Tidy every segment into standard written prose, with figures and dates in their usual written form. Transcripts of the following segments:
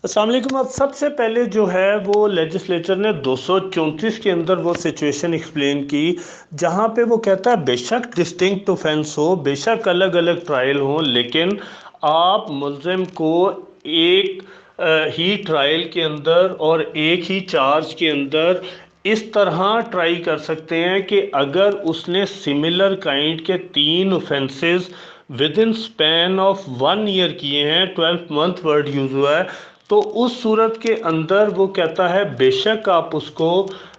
अस्सलाम वालेकुम। अब सबसे पहले जो है वो लेजिस्लेचर ने 234 के अंदर वो सिचुएशन एक्सप्लेन की जहाँ पे वो कहता है बेशक डिस्टिंक्ट ऑफेंस हो, बेशक अलग अलग ट्रायल हो, लेकिन आप मुल्जिम को एक ही ट्रायल के अंदर और एक ही चार्ज के अंदर इस तरह ट्राई कर सकते हैं कि अगर उसने सिमिलर काइंड के 3 offences with in span of 1 year किए हैं, 12 मंथ वर्ड यूज हुआ है, तो उस सूरत के अंदर वो कहता है बेशक आप उसको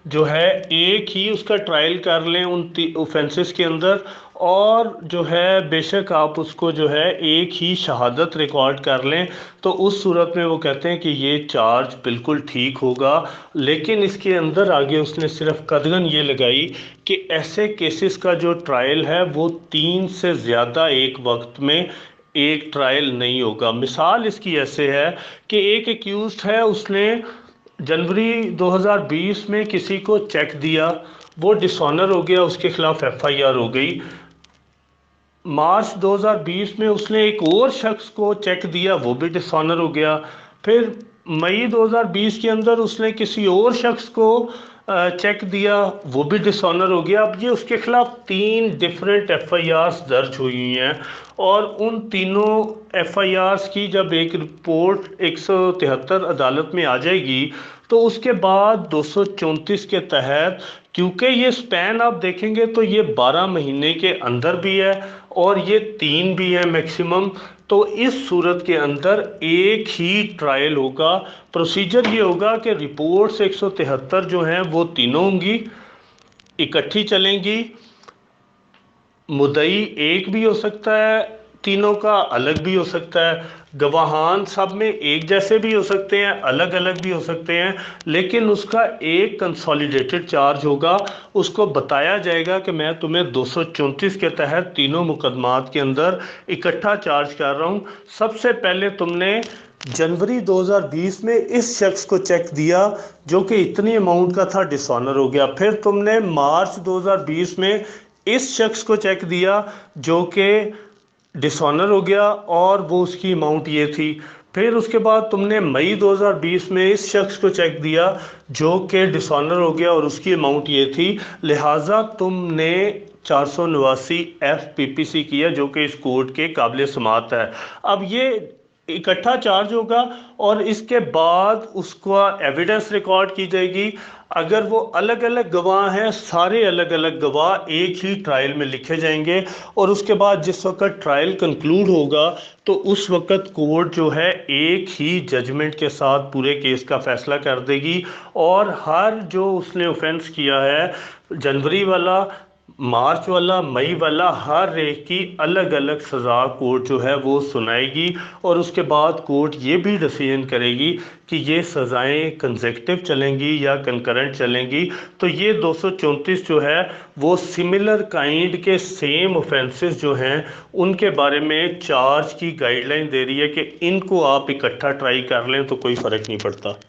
जो है एक ही उसका ट्रायल कर लें उन ऑफेंसेस के अंदर, और जो है बेशक आप उसको जो है एक ही शहादत रिकॉर्ड कर लें, तो उस सूरत में वो कहते हैं कि ये चार्ज बिल्कुल ठीक होगा। लेकिन इसके अंदर आगे उसने सिर्फ कदगन ये लगाई कि ऐसे केसेस का जो ट्रायल है वो 3 से ज़्यादा एक वक्त में एक ट्रायल नहीं होगा। मिसाल इसकी ऐसे है कि एक एक्यूज्ड है, उसने जनवरी 2020 में किसी को चेक दिया, वो डिसऑनर हो गया, उसके खिलाफ एफआईआर हो गई। मार्च 2020 में उसने एक और शख्स को चेक दिया, वो भी डिसऑनर हो गया। फिर मई 2020 के अंदर उसने किसी और शख्स को चेक दिया, वो भी डिसऑनर हो गया। अब ये उसके खिलाफ 3 डिफरेंट एफआईआर्स दर्ज हुई हैं, और उन तीनों एफआईआर्स की जब एक रिपोर्ट 173 अदालत में आ जाएगी, तो उसके बाद 234 के तहत, क्योंकि ये स्पैन आप देखेंगे तो ये 12 महीने के अंदर भी है और ये 3 भी है मैक्सिमम, तो इस सूरत के अंदर एक ही ट्रायल होगा। प्रोसीजर ये होगा कि रिपोर्ट्स 173 जो हैं वो तीनों होंगी, इकट्ठी चलेंगी। मुद्दई एक भी हो सकता है, तीनों का अलग भी हो सकता है, गवाहान सब में एक जैसे भी हो सकते हैं, अलग अलग भी हो सकते हैं, लेकिन उसका एक कंसोलिडेटेड चार्ज होगा। उसको बताया जाएगा कि मैं तुम्हें 234 के तहत तीनों मुकदमात के अंदर इकट्ठा चार्ज कर रहा हूँ। सबसे पहले तुमने जनवरी 2020 में इस शख्स को चेक दिया जो कि इतनी अमाउंट का था, डिसऑनर हो गया। फिर तुमने मार्च 2020 में इस शख्स को चेक दिया जो कि डिसऑनर हो गया और वो उसकी अमाउंट ये थी। फिर उसके बाद तुमने मई 2020 में इस शख्स को चेक दिया जो कि डिसऑनर हो गया और उसकी अमाउंट ये थी, लिहाजा तुमने 489 FPPC किया जो कि इस कोर्ट के काबिल समात है। अब ये इकट्ठा चार्ज होगा और इसके बाद उसका एविडेंस रिकॉर्ड की जाएगी। अगर वो अलग अलग गवाह हैं, सारे अलग अलग गवाह एक ही ट्रायल में लिखे जाएंगे, और उसके बाद जिस वक्त ट्रायल कंक्लूड होगा तो उस वक्त कोर्ट जो है एक ही जजमेंट के साथ पूरे केस का फैसला कर देगी, और हर जो उसने ऑफेंस किया है, जनवरी वाला, मार्च वाला, मई वाला, हर एक की अलग अलग सज़ा कोर्ट जो है वो सुनाएगी। और उसके बाद कोर्ट ये भी डिसीजन करेगी कि ये सज़ाएं कंसेक्टिव चलेंगी या कंकरेंट चलेंगी। तो ये 234 जो है वो सिमिलर काइंड के सेम ऑफेंसेस जो हैं उनके बारे में चार्ज की गाइडलाइन दे रही है कि इनको आप इकट्ठा ट्राई कर लें तो कोई फ़र्क नहीं पड़ता।